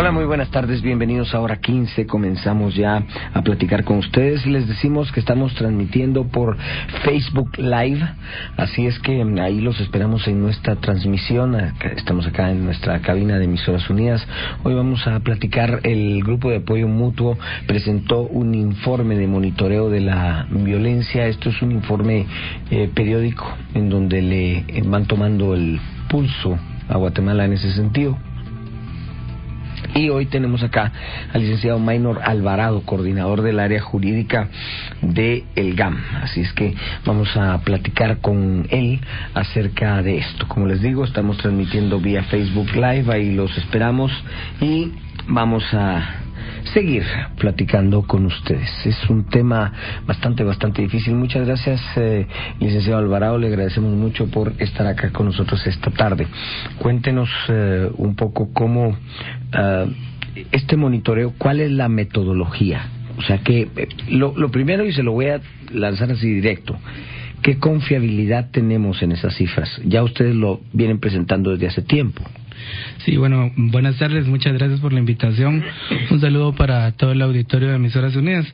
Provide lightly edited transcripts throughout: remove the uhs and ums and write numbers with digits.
Hola, muy buenas tardes, bienvenidos a Hora 15, comenzamos ya a platicar con ustedes. Les decimos que estamos transmitiendo por Facebook Live, así es que ahí los esperamos en nuestra transmisión. Estamos acá en nuestra cabina de Emisoras Unidas. Hoy vamos a platicar. El Grupo de Apoyo Mutuo presentó un informe de monitoreo de la violencia. Esto es un informe periódico en donde le van tomando el pulso a Guatemala en ese sentido. Y hoy tenemos acá al licenciado Maynor Alvarado, coordinador del área jurídica de el GAM. Así es que vamos a platicar con él acerca de esto. Como les digo, estamos transmitiendo vía Facebook Live, ahí los esperamos y vamos a seguir platicando con ustedes. Es un tema bastante difícil. Muchas gracias, licenciado Alvarado, le agradecemos mucho por estar acá con nosotros esta tarde. Cuéntenos un poco cómo este monitoreo, cuál es la metodología. O sea que lo primero, y se lo voy a lanzar así directo, ¿qué confiabilidad tenemos en esas cifras? Ya ustedes lo vienen presentando desde hace tiempo. Sí, bueno, buenas tardes, muchas gracias por la invitación. Un saludo para todo el auditorio de Emisoras Unidas.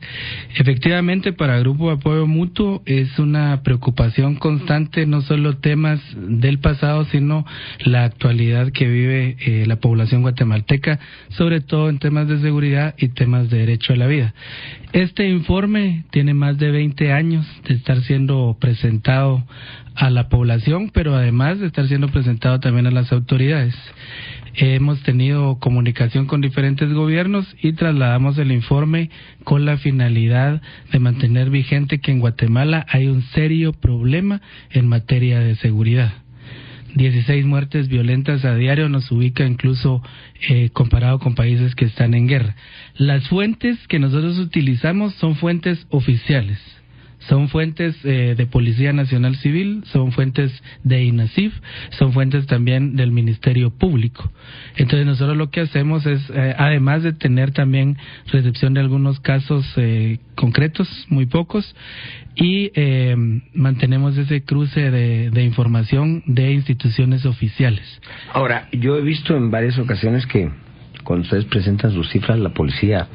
Efectivamente, para Grupo de Apoyo Mutuo es una preocupación constante, no solo temas del pasado, sino la actualidad que vive la población guatemalteca, sobre todo en temas de seguridad y temas de derecho a la vida. Este informe tiene más de 20 años de estar siendo presentado a la población, pero además de estar siendo presentado también a las autoridades. Hemos tenido comunicación con diferentes gobiernos y trasladamos el informe con la finalidad de mantener vigente que en Guatemala hay un serio problema en materia de seguridad. 16 muertes violentas a diario nos ubica incluso comparado con países que están en guerra. Las fuentes que nosotros utilizamos son fuentes oficiales. Son fuentes de Policía Nacional Civil, son fuentes de INASIF, son fuentes también del Ministerio Público. Entonces nosotros lo que hacemos es, además de tener también recepción de algunos casos concretos, muy pocos, y mantenemos ese cruce de información de instituciones oficiales. Ahora, yo he visto en varias ocasiones que cuando ustedes presentan sus cifras, la policía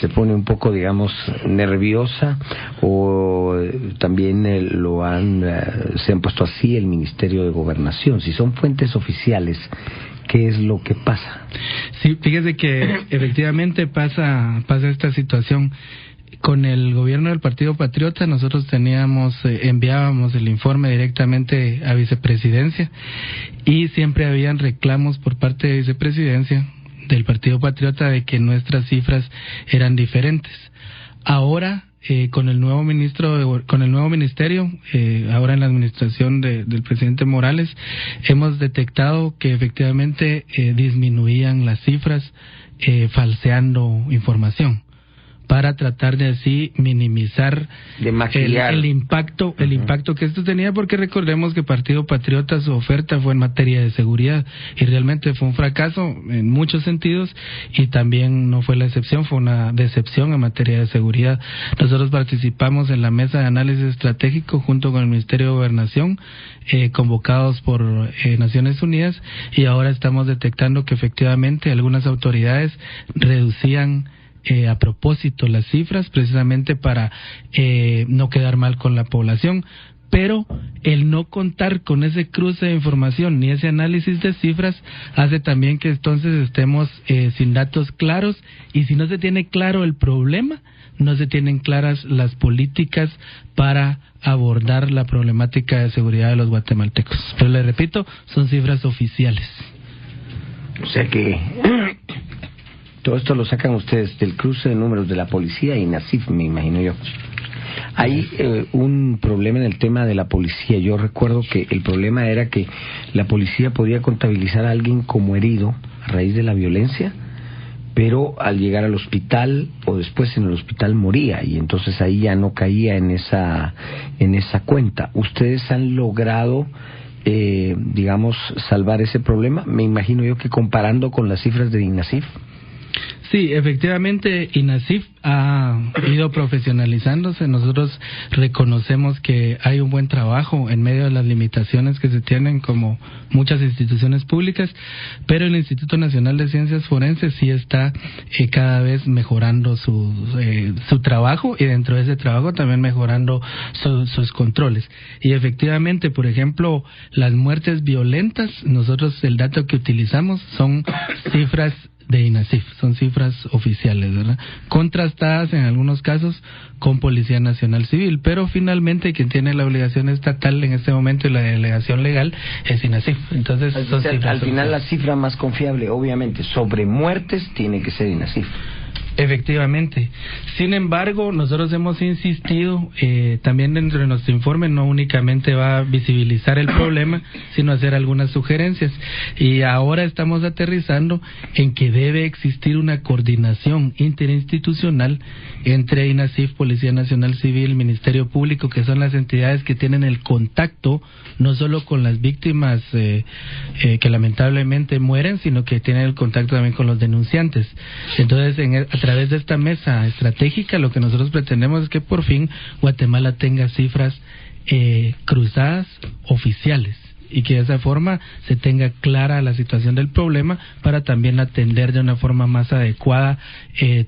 se pone un poco, digamos, nerviosa, o también se han puesto así el Ministerio de Gobernación. Si son fuentes oficiales, ¿qué es lo que pasa? Sí, fíjese que efectivamente pasa esta situación. Con el gobierno del Partido Patriota nosotros enviábamos el informe directamente a Vicepresidencia y siempre habían reclamos por parte de Vicepresidencia del Partido Patriota de que nuestras cifras eran diferentes. Ahora, con el nuevo ministerio, ahora en la administración del presidente Morales, hemos detectado que efectivamente disminuían las cifras falseando información, para tratar de así minimizar el impacto que esto tenía, porque recordemos que Partido Patriota, su oferta fue en materia de seguridad y realmente fue un fracaso en muchos sentidos, y también no fue la excepción, fue una decepción en materia de seguridad. Nosotros participamos en la mesa de análisis estratégico junto con el Ministerio de Gobernación, convocados por Naciones Unidas, y ahora estamos detectando que efectivamente algunas autoridades reducían a propósito las cifras, precisamente para no quedar mal con la población. Pero el no contar con ese cruce de información ni ese análisis de cifras hace también que entonces estemos sin datos claros, y si no se tiene claro el problema, no se tienen claras las políticas para abordar la problemática de seguridad de los guatemaltecos. Pero les repito, son cifras oficiales. O sea que todo esto lo sacan ustedes del cruce de números de la policía y NASIF, me imagino yo. Hay un problema en el tema de la policía. Yo recuerdo que el problema era que la policía podía contabilizar a alguien como herido a raíz de la violencia, pero al llegar al hospital o después en el hospital moría, y entonces ahí ya no caía en esa cuenta. ¿Ustedes han logrado digamos salvar ese problema? Me imagino yo que comparando con las cifras de INASIF. Sí, efectivamente, INASIF ha ido profesionalizándose. Nosotros reconocemos que hay un buen trabajo en medio de las limitaciones que se tienen como muchas instituciones públicas, pero el Instituto Nacional de Ciencias Forenses sí está cada vez mejorando su trabajo, y dentro de ese trabajo también mejorando sus controles. Y efectivamente, por ejemplo, las muertes violentas, nosotros el dato que utilizamos son cifras de INASIF, son cifras oficiales, ¿verdad? Contrastadas en algunos casos con Policía Nacional Civil, pero finalmente quien tiene la obligación estatal en este momento y la delegación legal es INASIF. Entonces, al final la cifra más confiable, obviamente, sobre muertes tiene que ser INASIF. Efectivamente. Sin embargo, nosotros hemos insistido, también dentro de nuestro informe no únicamente va a visibilizar el problema, sino hacer algunas sugerencias. Y ahora estamos aterrizando en que debe existir una coordinación interinstitucional entre INASIF, Policía Nacional Civil, Ministerio Público, que son las entidades que tienen el contacto no solo con las víctimas que lamentablemente mueren, sino que tienen el contacto también con los denunciantes. Entonces, a través de esta mesa estratégica, lo que nosotros pretendemos es que por fin Guatemala tenga cifras cruzadas oficiales, y que de esa forma se tenga clara la situación del problema para también atender de una forma más adecuada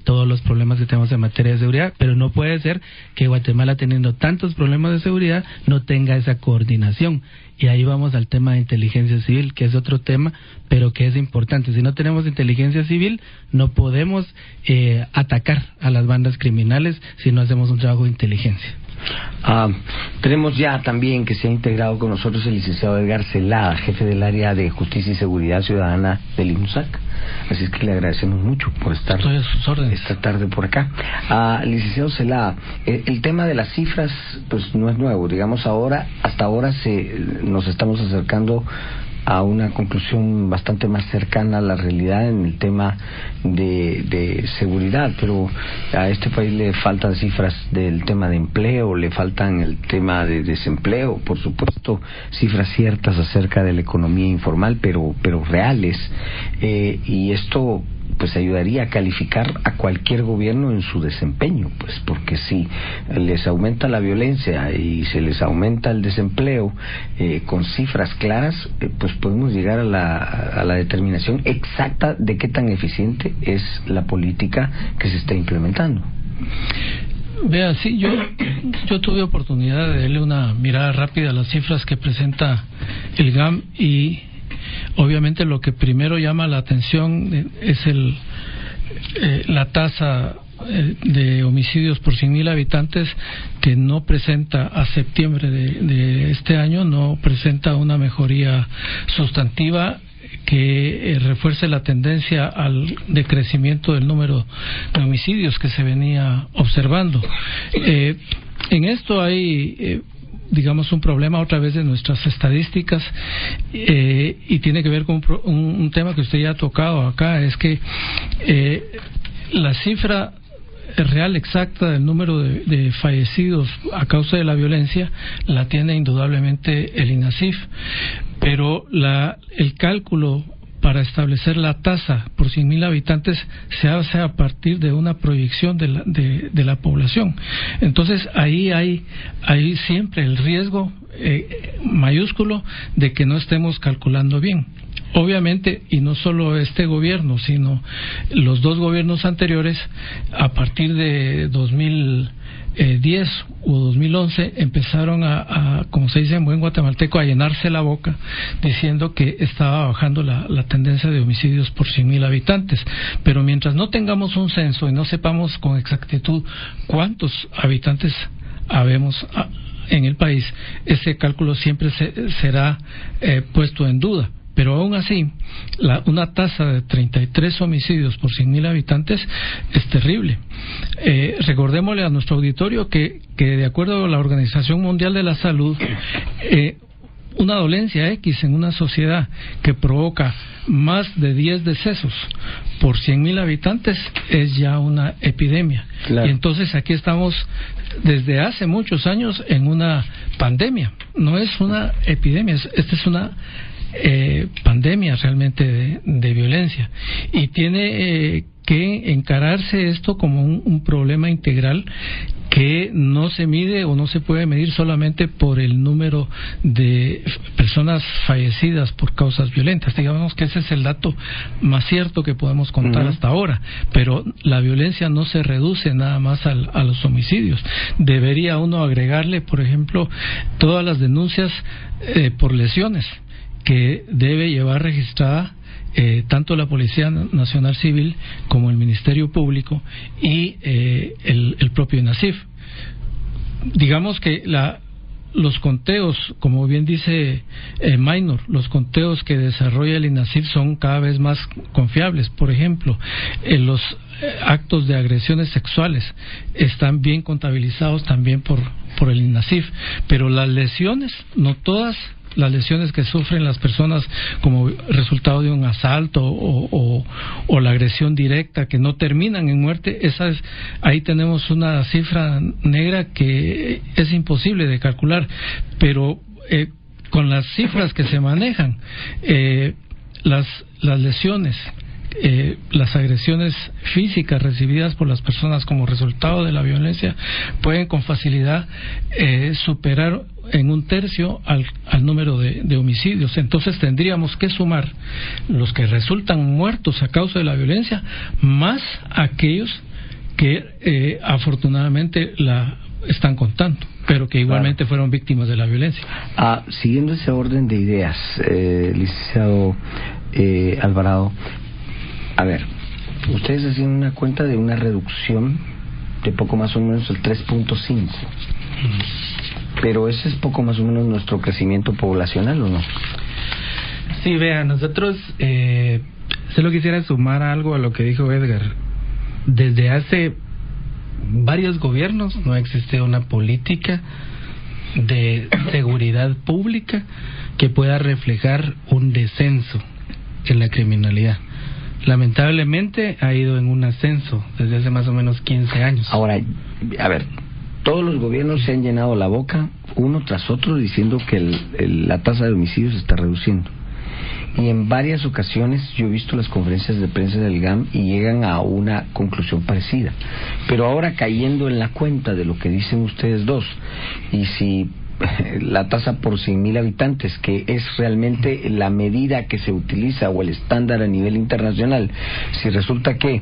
todos los problemas que tenemos en materia de seguridad. Pero no puede ser que Guatemala, teniendo tantos problemas de seguridad, no tenga esa coordinación. Y ahí vamos al tema de inteligencia civil, que es otro tema, pero que es importante. Si no tenemos inteligencia civil, no podemos atacar a las bandas criminales si no hacemos un trabajo de inteligencia. Tenemos ya también que se ha integrado con nosotros el licenciado Edgar Celada, jefe del área de Justicia y Seguridad Ciudadana del INUSAC. Así es que le agradecemos mucho por estar esta tarde por acá. Licenciado Celada, el tema de las cifras pues no es nuevo, digamos. Hasta ahora nos estamos acercando a una conclusión bastante más cercana a la realidad en el tema de seguridad, pero a este país le faltan cifras del tema de empleo, le faltan el tema de desempleo, por supuesto cifras ciertas acerca de la economía informal, pero reales, y esto pues ayudaría a calificar a cualquier gobierno en su desempeño, pues porque si les aumenta la violencia y se les aumenta el desempleo con cifras claras, pues podemos llegar a la determinación exacta de qué tan eficiente es la política que se está implementando. Vea, sí, yo tuve oportunidad de darle una mirada rápida a las cifras que presenta el GAM, y obviamente lo que primero llama la atención es la tasa de homicidios por 100.000 habitantes, que no presenta a septiembre de este año, no presenta una mejoría sustantiva que refuerce la tendencia al decrecimiento del número de homicidios que se venía observando. En esto hay digamos un problema otra vez de nuestras estadísticas, y tiene que ver con un tema que usted ya ha tocado acá, es que la cifra real exacta del número de fallecidos a causa de la violencia la tiene indudablemente el INASIF, pero el cálculo para establecer la tasa por 100.000 habitantes se hace a partir de una proyección de la población. Entonces ahí hay siempre el riesgo mayúsculo de que no estemos calculando bien. Obviamente, y no solo este gobierno, sino los dos gobiernos anteriores, a partir de 2010 o 2011, empezaron a, como se dice en buen guatemalteco, a llenarse la boca diciendo que estaba bajando la tendencia de homicidios por 100.000 habitantes. Pero mientras no tengamos un censo y no sepamos con exactitud cuántos habitantes habemos en el país, ese cálculo siempre será puesto en duda. Pero aún así, una tasa de 33 homicidios por 100.000 habitantes es terrible. Recordémosle a nuestro auditorio que de acuerdo a la Organización Mundial de la Salud, una dolencia X en una sociedad que provoca más de 10 decesos por 100.000 habitantes es ya una epidemia. Claro. Y entonces aquí estamos desde hace muchos años en una pandemia. No es una epidemia, esta es una pandemia realmente de violencia, y tiene que encararse esto como un problema integral que no se mide o no se puede medir solamente por el número de personas fallecidas por causas violentas. Digamos que ese es el dato más cierto que podemos contar hasta ahora, pero la violencia no se reduce nada más a los homicidios. Debería uno agregarle, por ejemplo, todas las denuncias por lesiones que debe llevar registrada tanto la Policía Nacional Civil como el Ministerio Público y el propio INASIF. Digamos que los conteos, como bien dice Maynor, los conteos que desarrolla el INASIF son cada vez más confiables. Por ejemplo, los actos de agresiones sexuales están bien contabilizados también por el INASIF, pero las lesiones, no todas las lesiones que sufren las personas como resultado de un asalto o la agresión directa que no terminan en muerte, ahí tenemos una cifra negra que es imposible de calcular, pero con las cifras que se manejan, las lesiones, las agresiones físicas recibidas por las personas como resultado de la violencia pueden con facilidad superar en 1/3 al número de homicidios. Entonces tendríamos que sumar los que resultan muertos a causa de la violencia más aquellos que afortunadamente la están contando, pero que igualmente fueron víctimas de la violencia. Siguiendo ese orden de ideas, licenciado Alvarado, a ver, ustedes hacían una cuenta de una reducción de poco más o menos el 3.5, pero ese es poco más o menos nuestro crecimiento poblacional, ¿o no? Sí, vea, nosotros solo quisiera sumar algo a lo que dijo Edgar. Desde hace varios gobiernos no existe una política de seguridad pública que pueda reflejar un descenso en la criminalidad. Lamentablemente ha ido en un ascenso desde hace más o menos 15 años. Ahora, a ver, todos los gobiernos se han llenado la boca uno tras otro diciendo que la tasa de homicidios se está reduciendo. Y en varias ocasiones yo he visto las conferencias de prensa del GAM y llegan a una conclusión parecida. Pero ahora cayendo en la cuenta de lo que dicen ustedes dos, y si la tasa por 100.000 habitantes, que es realmente la medida que se utiliza o el estándar a nivel internacional, si resulta que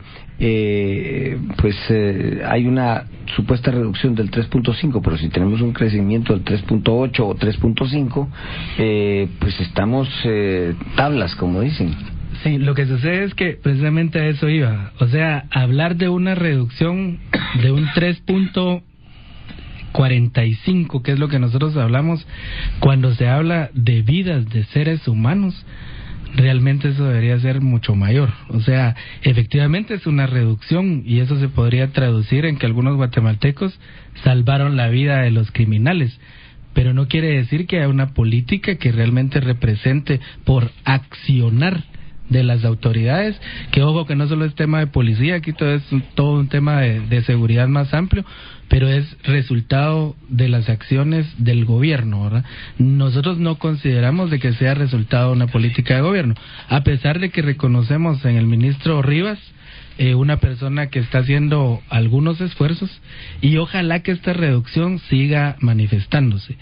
hay una supuesta reducción del 3.5, pero si tenemos un crecimiento del 3.8 o 3.5, pues estamos tablas, como dicen. Sí, lo que sucede es que precisamente a eso iba. O sea, hablar de una reducción de un 3.45, que es lo que nosotros hablamos cuando se habla de vidas de seres humanos, realmente eso debería ser mucho mayor. O sea, efectivamente es una reducción y eso se podría traducir en que algunos guatemaltecos salvaron la vida de los criminales, pero no quiere decir que haya una política que realmente represente por accionar de las autoridades, que ojo que no solo es tema de policía, aquí todo es todo un tema de seguridad más amplio, pero es resultado de las acciones del gobierno, ¿verdad? Nosotros no consideramos de que sea resultado de una política de gobierno, a pesar de que reconocemos en el ministro Rivas una persona que está haciendo algunos esfuerzos y ojalá que esta reducción siga manifestándose.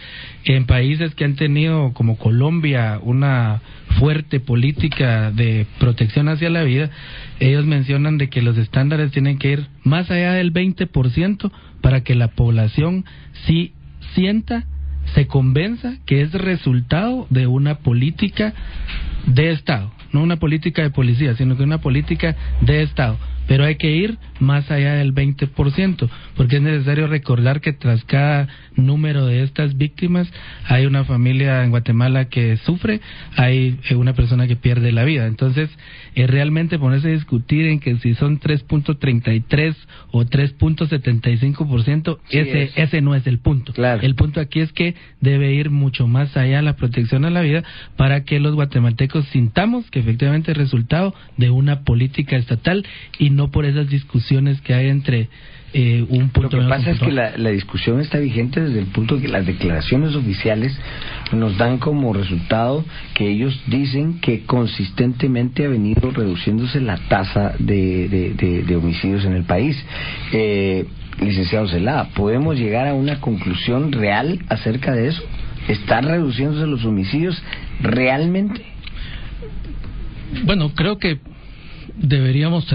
En países que han tenido, como Colombia, una fuerte política de protección hacia la vida, ellos mencionan de que los estándares tienen que ir más allá del 20% para que la población sí sienta, se convenza que es resultado de una política de Estado, no una política de policía, sino que una política de Estado. Pero hay que ir más allá del 20%, porque es necesario recordar que tras cada número de estas víctimas hay una familia en Guatemala que sufre, hay una persona que pierde la vida. Entonces, realmente ponerse a discutir en que si son 3.33 o 3.75%, sí, ese no es el punto. Claro. El punto aquí es que debe ir mucho más allá la protección a la vida para que los guatemaltecos sintamos que efectivamente es resultado de una política estatal y no por esas discusiones que hay entre un punto. Lo que pasa es que la discusión está vigente desde el punto de que las declaraciones oficiales nos dan como resultado que ellos dicen que consistentemente ha venido reduciéndose la tasa de homicidios en el país. Licenciado Celada, ¿podemos llegar a una conclusión real acerca de eso? ¿Están reduciéndose los homicidios realmente? Bueno, creo que deberíamos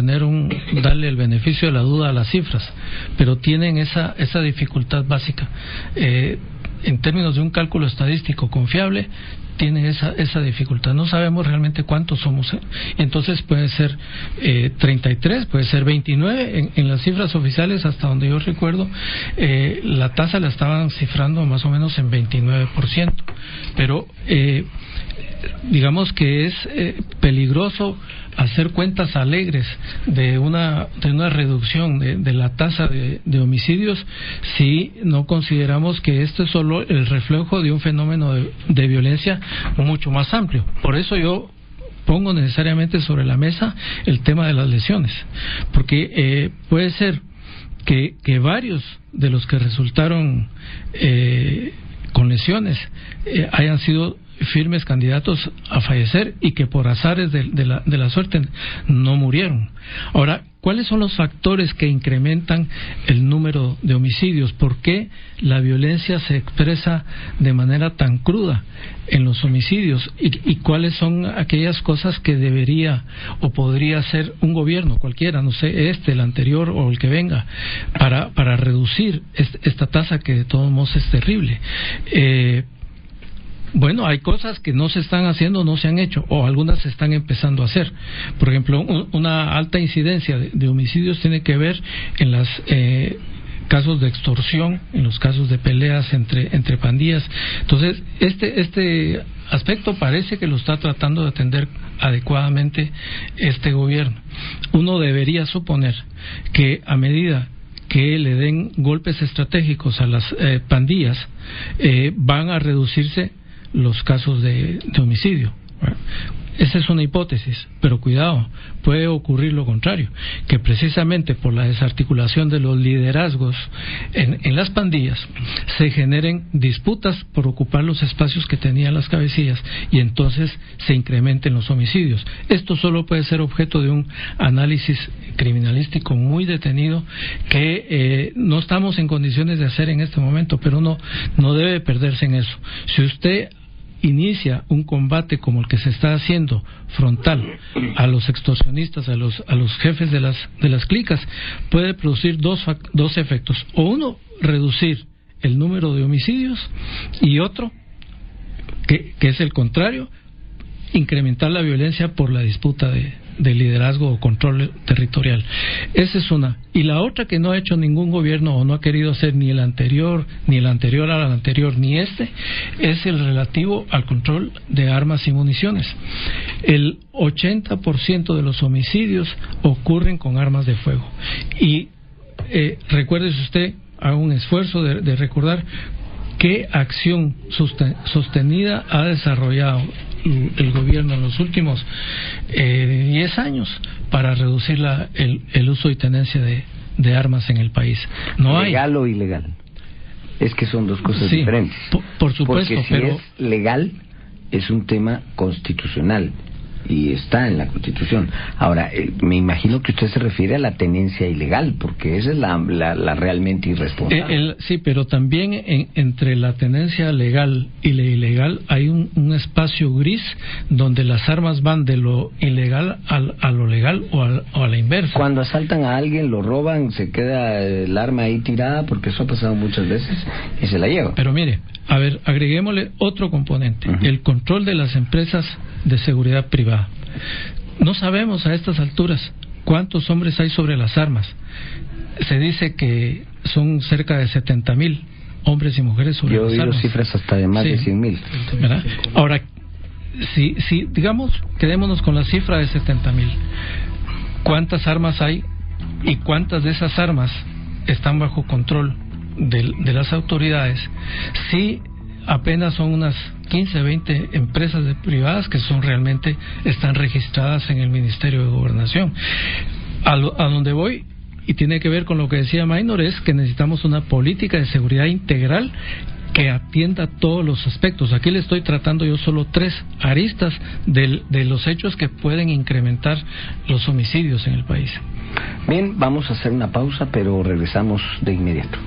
darle el beneficio de la duda a las cifras, pero tienen esa dificultad básica. En términos de un cálculo estadístico confiable, tiene esa dificultad. No sabemos realmente cuántos somos. Entonces puede ser 33, puede ser 29. En las cifras oficiales, hasta donde yo recuerdo, la tasa la estaban cifrando más o menos en 29%. Pero digamos que es peligroso hacer cuentas alegres de una reducción de la tasa de homicidios si no consideramos que esto es solo el reflejo de un fenómeno de violencia mucho más amplio. Por eso yo pongo necesariamente sobre la mesa el tema de las lesiones, porque puede ser que varios de los que resultaron con lesiones hayan sido firmes candidatos a fallecer y que por azares de la suerte no murieron. Ahora, ¿cuáles son los factores que incrementan el número de homicidios? ¿Por qué la violencia se expresa de manera tan cruda en los homicidios? ¿Y cuáles son aquellas cosas que debería o podría hacer un gobierno, cualquiera, no sé, el anterior o el que venga, para reducir esta tasa que de todos modos es terrible? Bueno, hay cosas que no se están haciendo, no se han hecho, o algunas se están empezando a hacer. Por ejemplo, una alta incidencia de homicidios tiene que ver en los casos de extorsión, en los casos de peleas entre pandillas. Entonces, este aspecto parece que lo está tratando de atender adecuadamente este gobierno. Uno debería suponer que a medida que le den golpes estratégicos a las pandillas, van a reducirse los casos de homicidio. Esa es una hipótesis, pero cuidado, puede ocurrir lo contrario, que precisamente por la desarticulación de los liderazgos en las pandillas se generen disputas por ocupar los espacios que tenían las cabecillas y entonces se incrementen los homicidios. Esto solo puede ser objeto de un análisis criminalístico muy detenido que no estamos en condiciones de hacer en este momento, pero uno no debe perderse en eso. Si usted inicia un combate como el que se está haciendo frontal a los extorsionistas, a los jefes de las clicas, puede producir dos efectos: o uno, reducir el número de homicidios, y otro, que es el contrario, incrementar la violencia por la disputa de liderazgo o control territorial. Esa es una. Y la otra, que no ha hecho ningún gobierno o no ha querido hacer ni el anterior al anterior, ni este, es el relativo al control de armas y municiones. El 80% de los homicidios ocurren con armas de fuego. Y recuérdese usted, haga un esfuerzo de recordar qué acción sostenida ha desarrollado el gobierno en los últimos 10 años para reducir el uso y tenencia de armas en el país. No hay. ¿Legal o ilegal? Es que son dos cosas diferentes. Por supuesto, porque si es legal, es un tema constitucional y está en la Constitución. Ahora, me imagino que usted se refiere a la tenencia ilegal, porque esa es la realmente irresponsable. Sí, pero también entre la tenencia legal y la ilegal hay un espacio gris donde las armas van de lo ilegal a lo legal o a la inversa. Cuando asaltan a alguien, lo roban, se queda el arma ahí tirada, porque eso ha pasado muchas veces, y se la lleva. Pero mire, a ver, agreguémosle otro componente, el control de las empresas de seguridad privada. No sabemos a estas alturas cuántos hombres hay sobre las armas. Se dice que son cerca de 70,000 hombres y mujeres sobre las armas. Yo he oído cifras hasta de más de 100,000. ¿Verdad? Ahora, si digamos, quedémonos con la cifra de 70,000, ¿cuántas armas hay y cuántas de esas armas están bajo control de las autoridades? Sí, apenas son unas 15, 20 empresas privadas que están registradas en el Ministerio de Gobernación. A donde voy, y tiene que ver con lo que decía Maynor, es que necesitamos una política de seguridad integral que atienda todos los aspectos. Aquí le estoy tratando yo solo 3 aristas de los hechos que pueden incrementar los homicidios en el país. Bien, vamos a hacer una pausa, pero regresamos de inmediato.